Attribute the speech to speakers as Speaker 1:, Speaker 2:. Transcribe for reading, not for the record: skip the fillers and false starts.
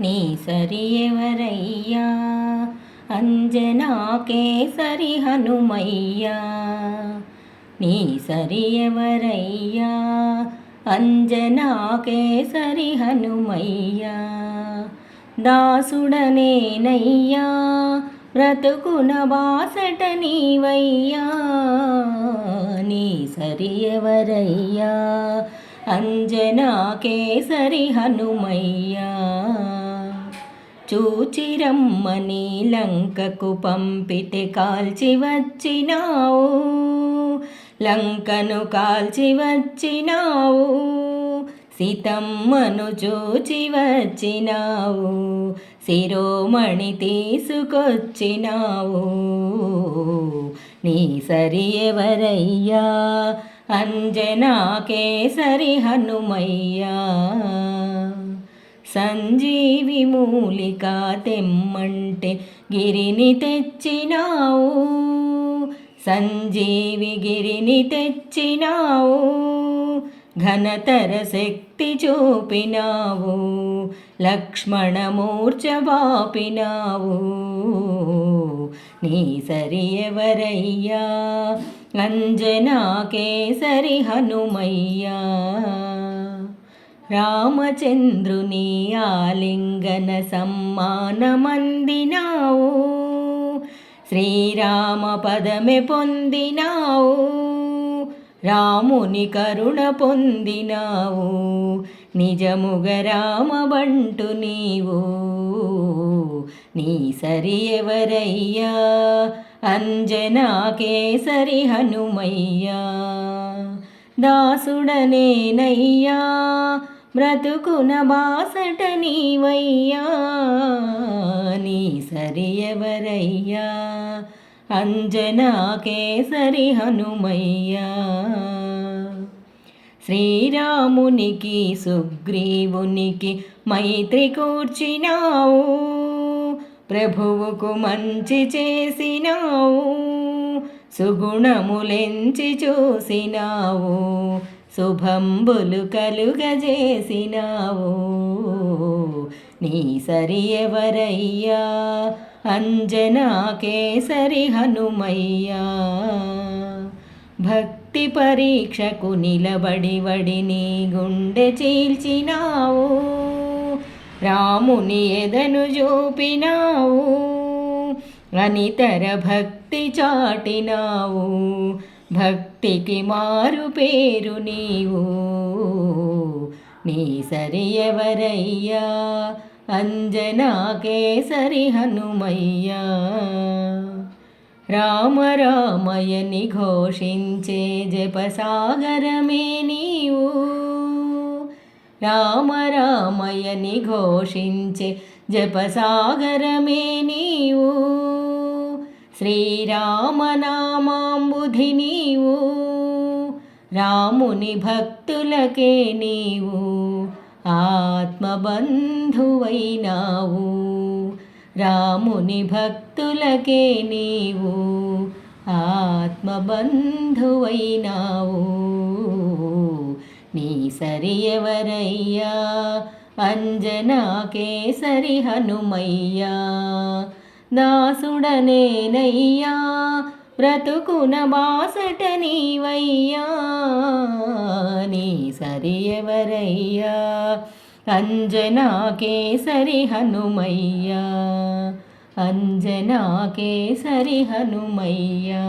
Speaker 1: నీ సరి ఎవరయ్యా అంజనా కేసరి హనుమయ్యా. నీ సరి ఎవరయ్యా అంజనా కేసరి హనుమయ్యా. దాసుడనేనయ్యా బ్రతుకున బాసట నీవయ్యా. నీ సరి ఎవరయ్యా అంజనా కేసరి హనుమయ్యా. చూచిరమ్మని లంకకు పంపితే కాల్చి వచ్చినావు, లంకను కాల్చి వచ్చినావు. సీతమ్మను చూచి వచ్చినావు, శిరోమణి తీసుకొచ్చినావు. నీ సరి ఎవరయ్యా అంజనా కేసరి హనుమయ్యా. సంజీవి మూలిక తెమ్మంటే గిరిని తెచ్చినావు, సంజీవి గిరిని తెచ్చినావు. ఘనతర శక్తి చూపినావు, లక్ష్మణ మూర్ఛ బాపినావు. నీ సరి ఎవరయ్యా అంజనా కేసరి హనుమయ్యా. రామచంద్రుని ఆలింగన సమ్మానమందినావు, శ్రీరామ పదమే పొందినావు. రాముని కరుణ పొందినావు, నిజముగ రామబంటు నీవు. నీ సరి ఎవరయ్యా అంజనా కేసరి హనుమయ్యా. దాసుడనేనయ్యా బ్రతుకున బాసట నీవయ్యా. నీ సరి ఎవరయ్యా అంజనా కేసరి హనుమయ్యా. శ్రీరామునికి సుగ్రీవునికి మైత్రి కూర్చినావు, ప్రభువుకు మంచి చేసినావు. సుగుణములెంచి చూసినావు, శుభంబులు కలుగజేసినావు. నీ సరి ఎవరయ్యా అంజనా కేసరి హనుమయ్యా. భక్తి పరీక్షకు నిలబడి వడిని గుండె చీల్చినావు, రాముని ఎదను చూపినావు. అనితర భక్తి చాటినావు, భక్తికి మారు పేరు నీవు. నీ సరి ఎవరయ్యా అంజనా కేసరి హనుమయ్యా. రామ రామయని ఘోషించే జపసాగరమే నీవు, రామ రామయని ఘోషించే జపసాగరమే నీవు. శ్రీరామనామాంబుధి నీవు, రాముని భక్తులకే నీవు ఆత్మబంధువైనావు. రాముని భక్తులకే నీవు ఆత్మబంధువైనావు. నీ సరి ఎవరయ్యా అంజనా కేసరి హనుమయ్యా. దాసుడనేనయ్యా బ్రతుకున బాసట నీవయ్యా. నీ సరి ఎవరయ్యా అంజనా కేసరి హనుమయ్యా. అంజనా కేసరి హనుమయ్యా.